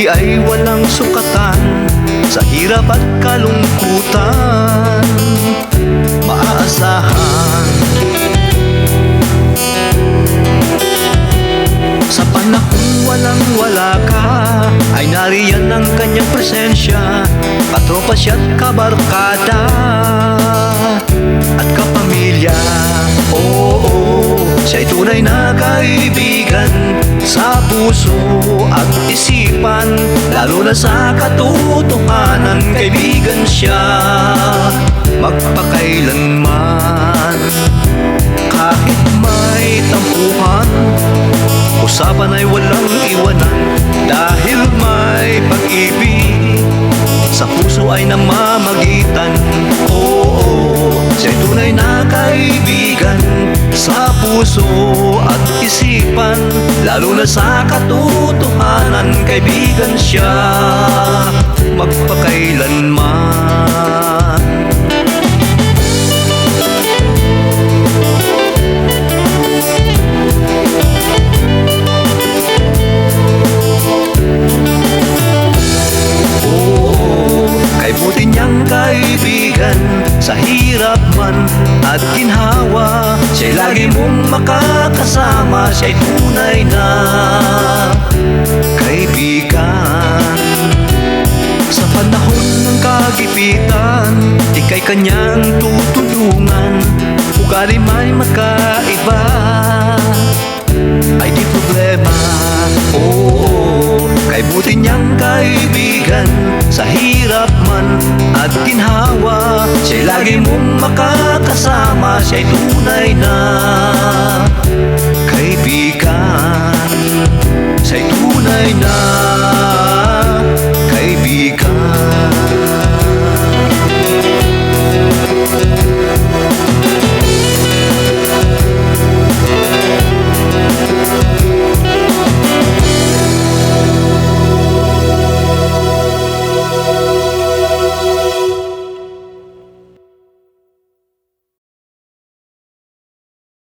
buhay ay walang sukatan, sa hirap at kalungkutan maaasahan. Sa panahong walang wala ka, ay nariyan ang kanyang presensya, katropa siya't kabarkada at kapamilya. Oo, siya'y tunay na kaibigan sa puso at isipan, lalo na sa katotohanan, kaibigan siya magpakailanman. Kahit may tampuhan, usapan ay walang iwanan, dahil may pag-ibig sa puso ay namamagitan. Oo, siya'y tunay na kaibigan sa puso at isipan, lalo na sa katotohanan, kaibigan siya magpakailanman. Buti niyang kaibigan, sa hirap man at ginhawa, siya'y lagi mong makakasama, siya'y tunay na kaibigan. Sa panahon ng kagipitan, ika'y kanyang tutulungan. Ugali may magkaiba, ay di problema. Oo, kay buti niyang kaibigan, sa hirap man at ginhawa, siya'y lagi mong makakasama, siya'y tunay na kaibigan, siya'y tunay na